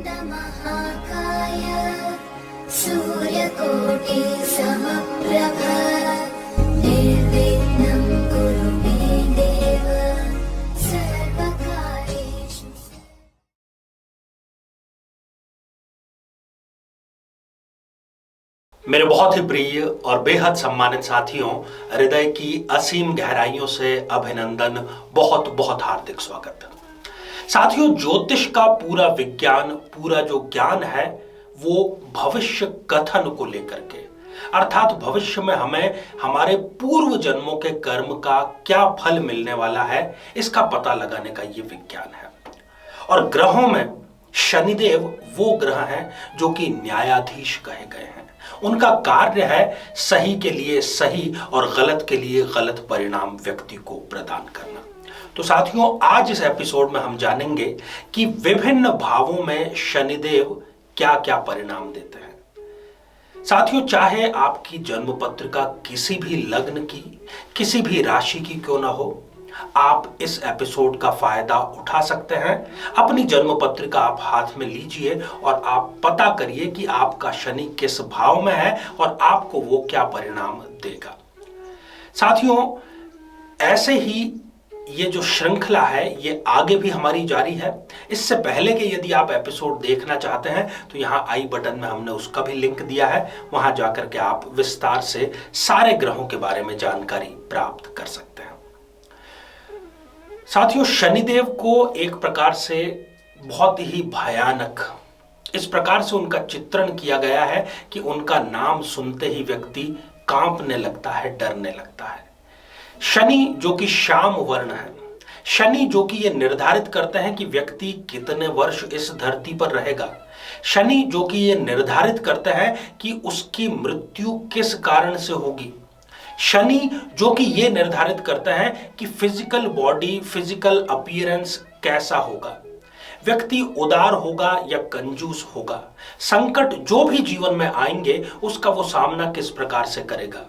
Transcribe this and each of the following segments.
महाकाय सूर्यकोटि समप्रभ निर्विघ्नं कुरु मे देव सर्वकार्येषु। मेरे बहुत ही प्रिय और बेहद सम्मानित साथियों, हृदय की असीम गहराइयों से अभिनंदन, बहुत बहुत हार्दिक स्वागत। साथियों, ज्योतिष का पूरा विज्ञान, पूरा जो ज्ञान है वो भविष्य कथन को लेकर के, अर्थात भविष्य में हमें हमारे पूर्व जन्मों के कर्म का क्या फल मिलने वाला है, इसका पता लगाने का ये विज्ञान है। और ग्रहों में शनिदेव वो ग्रह हैं जो कि न्यायाधीश कहे गए हैं। उनका कार्य है सही के लिए सही और गलत के लिए गलत परिणाम व्यक्ति को प्रदान करना। तो साथियों, आज इस एपिसोड में हम जानेंगे कि विभिन्न भावों में शनिदेव क्या क्या परिणाम देते हैं। साथियों, चाहे आपकी जन्म पत्रिका किसी भी लग्न की, किसी भी राशि की क्यों ना हो, आप इस एपिसोड का फायदा उठा सकते हैं। अपनी जन्म पत्रिका आप हाथ में लीजिए और आप पता करिए कि आपका शनि किस भाव में है और आपको वो क्या परिणाम देगा। साथियों, ऐसे ही ये जो श्रृंखला है ये आगे भी हमारी जारी है। इससे पहले कि यदि आप एपिसोड देखना चाहते हैं तो यहाँ आई बटन में हमने उसका भी लिंक दिया है, वहां जाकर के आप विस्तार से सारे ग्रहों के बारे में जानकारी प्राप्त कर सकते हैं। साथियों, शनिदेव को एक प्रकार से बहुत ही भयानक, इस प्रकार से उनका चित्रण किया गया है कि उनका नाम सुनते ही व्यक्ति कांपने लगता है, डरने लगता है। शनि जो कि श्याम वर्ण है, शनि जो कि ये निर्धारित करते हैं कि व्यक्ति कितने वर्ष इस धरती पर रहेगा, शनि जो कि ये निर्धारित करते हैं कि उसकी मृत्यु किस कारण से होगी, शनि जो कि ये निर्धारित करता है कि फिजिकल बॉडी, फिजिकल अपीयरेंस कैसा होगा, व्यक्ति उदार होगा या कंजूस होगा, संकट जो भी जीवन में आएंगे उसका वो सामना किस प्रकार से करेगा,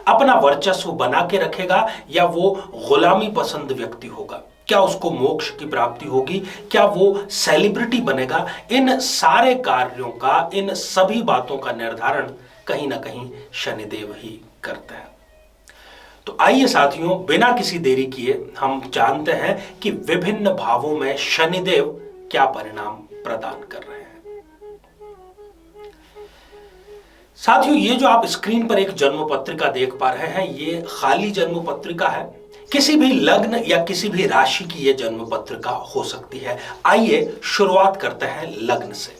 अपना वर्चस्व बना के रखेगा या वो गुलामी पसंद व्यक्ति होगा, क्या उसको मोक्ष की प्राप्ति होगी, क्या वो सेलिब्रिटी बनेगा। इन सारे कार्यों का, इन सभी बातों का निर्धारण कहीं ना कहीं शनिदेव ही करते हैं। तो आइए साथियों, बिना किसी देरी किए हम जानते हैं कि विभिन्न भावों में शनिदेव क्या परिणाम प्रदान कर रहे हैं। साथियों, ये जो आप स्क्रीन पर एक जन्म पत्रिका देख पा रहे हैं, ये खाली जन्म पत्रिका है। किसी भी लग्न या किसी भी राशि की ये जन्म पत्रिका हो सकती है। आइए शुरुआत करते हैं लग्न से।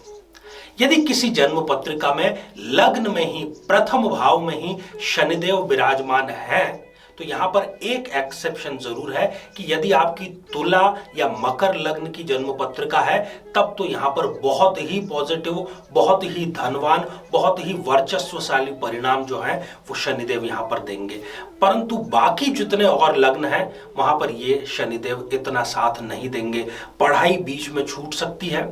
यदि किसी जन्म पत्रिका में लग्न में ही, प्रथम भाव में ही शनिदेव विराजमान है, तो यहां पर एक एक्सेप्शन जरूर है कि यदि आपकी तुला या मकर लग्न की जन्म पत्रिका है, तब तो यहां पर बहुत ही पॉजिटिव, बहुत ही धनवान, बहुत ही वर्चस्वशाली परिणाम जो है वो शनिदेव यहां पर देंगे। परंतु बाकी जितने और लग्न हैं वहां पर ये शनिदेव इतना साथ नहीं देंगे। पढ़ाई बीच में छूट सकती है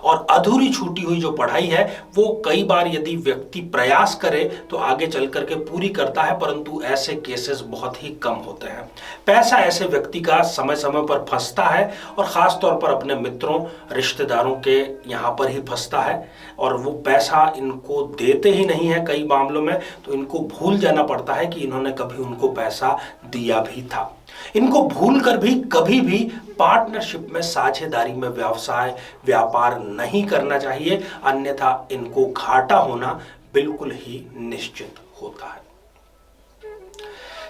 और अधूरी छूटी हुई जो पढ़ाई है वो कई बार यदि व्यक्ति प्रयास करे तो आगे चल करके पूरी करता है, परंतु ऐसे केसेस बहुत ही कम होते हैं। पैसा ऐसे व्यक्ति का समय समय पर फंसता है और खास तौर पर अपने मित्रों, रिश्तेदारों के यहाँ पर ही फंसता है और वो पैसा इनको देते ही नहीं है कई मामलों में, तो इनको भूल जाना पड़ता है कि इन्होंने कभी उनको पैसा दिया भी था। इनको भूल कर भी कभी भी पार्टनरशिप में, साझेदारी में व्यवसाय, व्यापार नहीं करना चाहिए, अन्यथा इनको घाटा होना बिल्कुल ही निश्चित होता है।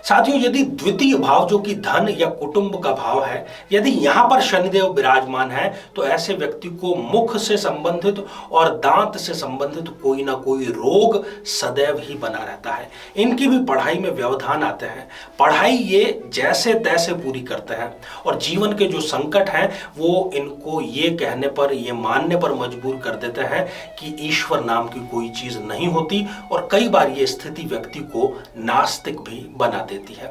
साथियों, यदि द्वितीय भाव जो कि धन या कुटुंब का भाव है, यदि यहां पर शनिदेव विराजमान है तो ऐसे व्यक्ति को मुख से संबंधित और दांत से संबंधित कोई ना कोई रोग सदैव ही बना रहता है। इनकी भी पढ़ाई में व्यवधान आते हैं, पढ़ाई ये जैसे तैसे पूरी करते हैं और जीवन के जो संकट हैं वो इनको ये कहने पर, ये मानने पर मजबूर कर देते हैं कि ईश्वर नाम की कोई चीज नहीं होती, और कई बार ये स्थिति व्यक्ति को नास्तिक भी बना देती है।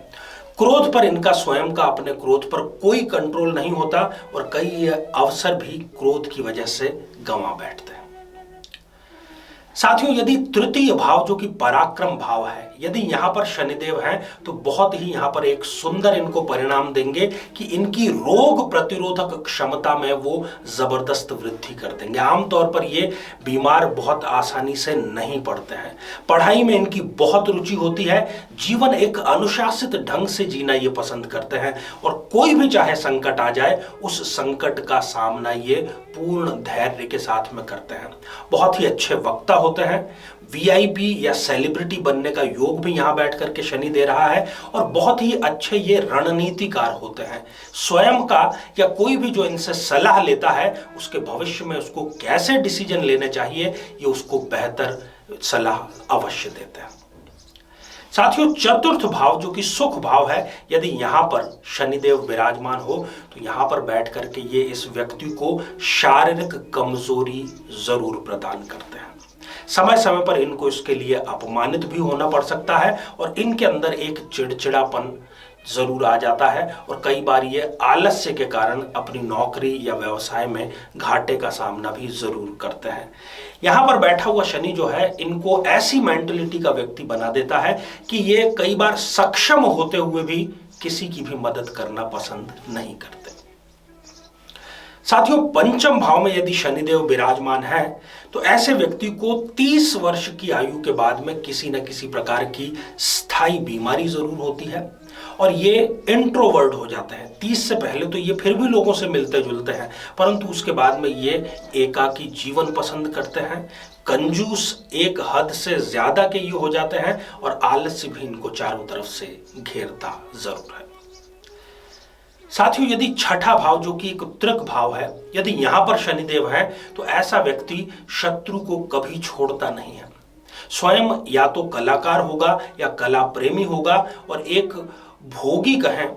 क्रोध पर इनका स्वयं का, अपने क्रोध पर कोई कंट्रोल नहीं होता और कई अवसर भी क्रोध की वजह से गंवा बैठते हैं। साथियों, यदि तृतीय भाव जो कि पराक्रम भाव है, यदि यहाँ पर शनिदेव हैं तो बहुत ही यहाँ पर एक सुंदर इनको परिणाम देंगे कि इनकी रोग प्रतिरोधक क्षमता में वो जबरदस्त वृद्धि कर देंगे। आमतौर पर ये बीमार बहुत आसानी से नहीं पड़ते हैं। पढ़ाई में इनकी बहुत रुचि होती है। जीवन एक अनुशासित ढंग से जीना ये पसंद करते हैं और कोई भी चाहे संकट आ जाए उस संकट का सामना ये पूर्ण धैर्य के साथ में करते हैं। बहुत ही अच्छे वक्ता होते हैं। वीआईपी या सेलिब्रिटी बनने का योग भी यहां बैठ करके शनि दे रहा है और बहुत ही अच्छे ये रणनीतिकार होते हैं। स्वयं का या कोई भी जो इनसे सलाह लेता है उसके भविष्य में उसको कैसे डिसीजन लेने चाहिए ये उसको बेहतर सलाह अवश्य देते हैं। साथियों, चतुर्थ भाव जो कि सुख भाव है, यदि यहां पर शनिदेव विराजमान हो तो यहां पर बैठ करके ये इस व्यक्ति को शारीरिक कमजोरी जरूर प्रदान करते हैं। समय समय पर इनको इसके लिए अपमानित भी होना पड़ सकता है और इनके अंदर एक चिड़चिड़ापन जरूर आ जाता है और कई बार ये आलस्य के कारण अपनी नौकरी या व्यवसाय में घाटे का सामना भी जरूर करते हैं। यहां पर बैठा हुआ शनि जो है इनको ऐसी मेंटलिटी का व्यक्ति बना देता है कि ये कई बार सक्षम होते हुए भी किसी की भी मदद करना पसंद नहीं करते। साथियों, पंचम भाव में यदि शनिदेव विराजमान है तो ऐसे व्यक्ति को 30 वर्ष की आयु के बाद में किसी न किसी प्रकार की स्थायी बीमारी जरूर होती है और ये इंट्रोवर्ट हो जाते हैं। 30 से पहले तो ये फिर भी लोगों से मिलते जुलते हैं, परंतु उसके बाद में ये एकाकी जीवन पसंद करते हैं। कंजूस एक हद से ज्यादा के ये हो जाते हैं और आलस्य भी इनको चारों तरफ से घेरता जरूर है। साथियों, यदि छठा भाव जो कि एक उत्तरक भाव है, यदि यहां पर शनिदेव है तो ऐसा व्यक्ति शत्रु को कभी छोड़ता नहीं है। स्वयं या तो कलाकार होगा या कला प्रेमी होगा और एक भोगी कहें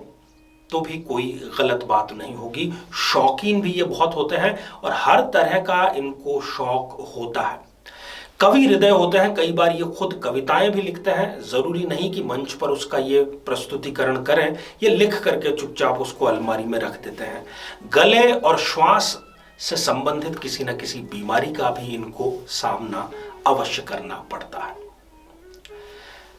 तो भी कोई गलत बात नहीं होगी। शौकीन भी ये बहुत होते हैं और हर तरह का इनको शौक होता है। कवि हृदय होते हैं। कई बार ये खुद कविताएं भी लिखते हैं। जरूरी नहीं कि मंच पर उसका ये प्रस्तुतिकरण करें, ये लिख करके चुपचाप उसको अलमारी में रख देते हैं। गले और श्वास से संबंधित किसी न किसी बीमारी का भी इनको सामना अवश्य करना पड़ता है।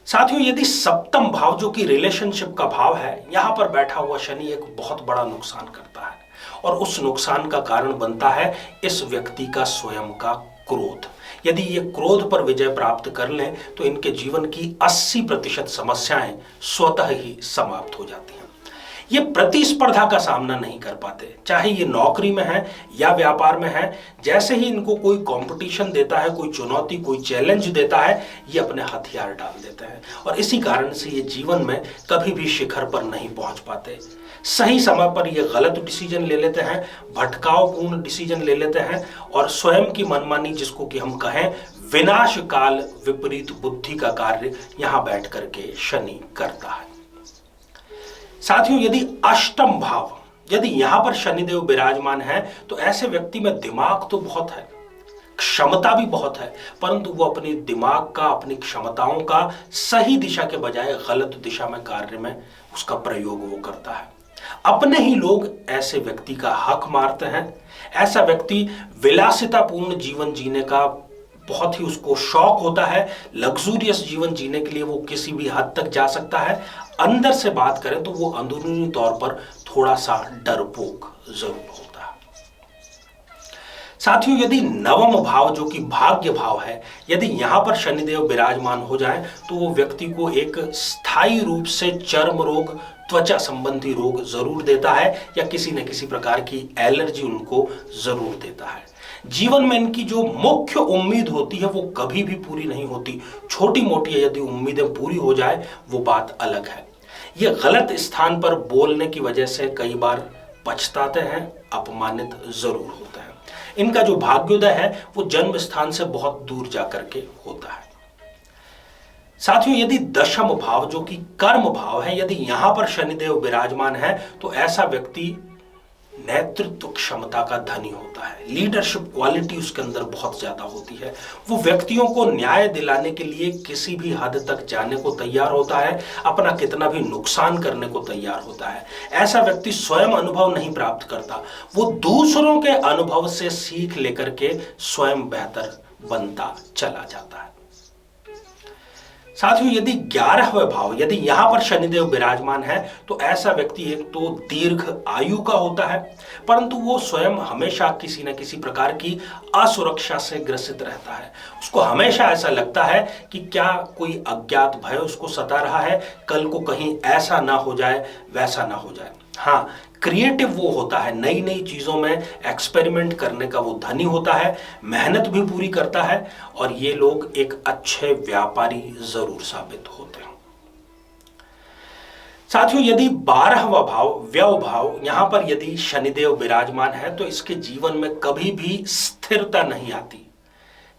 साथियों, यदि सप्तम भाव जो कि रिलेशनशिप का भाव है, यहां पर बैठा हुआ शनि एक बहुत बड़ा नुकसान करता है और उस नुकसान का कारण बनता है इस व्यक्ति का स्वयं का क्रोध। यदि ये क्रोध पर विजय प्राप्त कर लें तो इनके जीवन की 80% समस्याएं स्वतः ही समाप्त हो जाती हैं। ये प्रतिस्पर्धा का सामना नहीं कर पाते, चाहे ये नौकरी में है या व्यापार में है। जैसे ही इनको कोई कंपटीशन देता है, कोई चुनौती, कोई चैलेंज देता है, ये अपने हथियार डाल देते हैं और इसी कारण से ये जीवन में कभी भी शिखर पर नहीं पहुंच पाते। सही समय पर ये गलत डिसीजन ले लेते हैं, भटकावपूर्ण डिसीजन ले लेते हैं और स्वयं की मनमानी, जिसको कि हम कहें विनाश काल विपरीत बुद्धि का कार्य, यहां बैठ करके शनि करता है। साथियों, यदि अष्टम भाव, यदि यहां पर शनिदेव विराजमान है तो ऐसे व्यक्ति में दिमाग तो बहुत है, क्षमता भी बहुत है, परंतु वो अपने दिमाग का, अपनी क्षमताओं का सही दिशा के बजाय गलत दिशा में कार्य में उसका प्रयोग वो करता है। अपने ही लोग ऐसे व्यक्ति का हक मारते हैं। ऐसा व्यक्ति विलासितापूर्ण जीवन जीने का बहुत ही उसको शौक होता है। लग्जूरियस जीवन जीने के लिए वो किसी भी हद तक जा सकता है। अंदर से बात करें तो वो अंदरूनी तौर पर थोड़ा सा डरपोक जरूर होता है। साथियों, यदि नवम भाव जो कि भाग्य भाव है, यदि यहां पर शनिदेव विराजमान हो जाए तो वो व्यक्ति को एक स्थायी रूप से चर्म रोग, त्वचा संबंधी रोग जरूर देता है या किसी न किसी प्रकार की एलर्जी उनको जरूर देता है। जीवन में इनकी जो मुख्य उम्मीद होती है वो कभी भी पूरी नहीं होती। छोटी मोटी यदि उम्मीदें पूरी हो जाए वो बात अलग है। ये गलत स्थान पर बोलने की वजह से कई बार पछताते हैं, अपमानित जरूर होते हैं। इनका जो भाग्योदय है वो जन्म स्थान से बहुत दूर जाकर के होता है। साथियों, यदि दशम भाव जो कि कर्म भाव है, यदि यहां पर शनिदेव विराजमान है तो ऐसा व्यक्ति नेतृत्व क्षमता का धनी होता है। लीडरशिप क्वालिटी उसके अंदर बहुत ज्यादा होती है। वो व्यक्तियों को न्याय दिलाने के लिए किसी भी हद तक जाने को तैयार होता है, अपना कितना भी नुकसान करने को तैयार होता है। ऐसा व्यक्ति स्वयं अनुभव नहीं प्राप्त करता, वो दूसरों के अनुभव से सीख लेकर के स्वयं बेहतर बनता चला जाता है। साथियों, यदि 11वें भाव यदि यहां पर शनिदेव विराजमान है तो ऐसा व्यक्ति एक तो दीर्घ आयु का होता है, परंतु वो स्वयं हमेशा किसी न किसी प्रकार की असुरक्षा से ग्रसित रहता है। उसको हमेशा ऐसा लगता है कि क्या कोई अज्ञात भय उसको सता रहा है, कल को कहीं ऐसा ना हो जाए, वैसा ना हो जाए। हाँ, क्रिएटिव वो होता है, नई नई चीजों में एक्सपेरिमेंट करने का वो धनी होता है, मेहनत भी पूरी करता है और ये लोग एक अच्छे व्यापारी जरूर साबित होते हैं। साथियों, यदि 12वां भाव व्यय भाव यहां पर यदि शनिदेव विराजमान है तो इसके जीवन में कभी भी स्थिरता नहीं आती।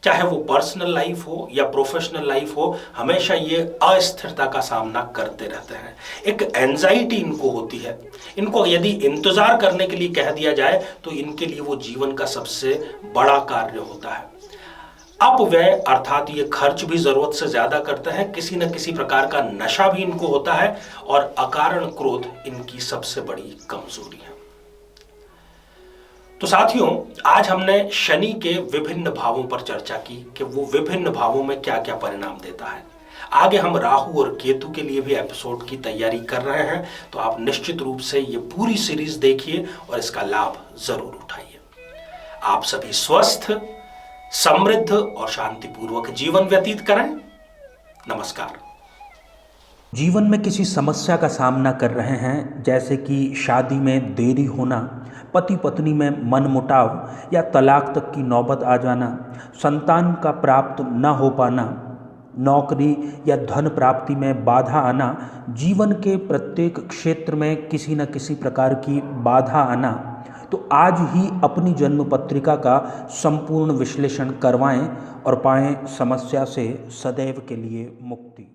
चाहे वो पर्सनल लाइफ हो या प्रोफेशनल लाइफ हो, हमेशा ये अस्थिरता का सामना करते रहते हैं। एक एंजाइटी इनको होती है। इनको यदि इंतजार करने के लिए कह दिया जाए तो इनके लिए वो जीवन का सबसे बड़ा कार्य होता है। अपव्यय अर्थात ये खर्च भी जरूरत से ज्यादा करते हैं, किसी न किसी प्रकार का नशा भी इनको होता है और अकारण क्रोध इनकी सबसे बड़ी कमजोरी है। तो साथियों, आज हमने शनि के विभिन्न भावों पर चर्चा की कि वो विभिन्न भावों में क्या क्या परिणाम देता है। आगे हम राहु और केतु के लिए भी एपिसोड की तैयारी कर रहे हैं, तो आप निश्चित रूप से ये पूरी सीरीज देखिए और इसका लाभ जरूर उठाइए। आप सभी स्वस्थ, समृद्ध और शांतिपूर्वक जीवन व्यतीत करें। नमस्कार। जीवन में किसी समस्या का सामना कर रहे हैं, जैसे कि शादी में देरी होना, पति पत्नी में मनमुटाव या तलाक तक की नौबत आ जाना, संतान का प्राप्त न हो पाना, नौकरी या धन प्राप्ति में बाधा आना, जीवन के प्रत्येक क्षेत्र में किसी न किसी प्रकार की बाधा आना, तो आज ही अपनी जन्म पत्रिका का संपूर्ण विश्लेषण करवाएं और पाएं समस्या से सदैव के लिए मुक्ति।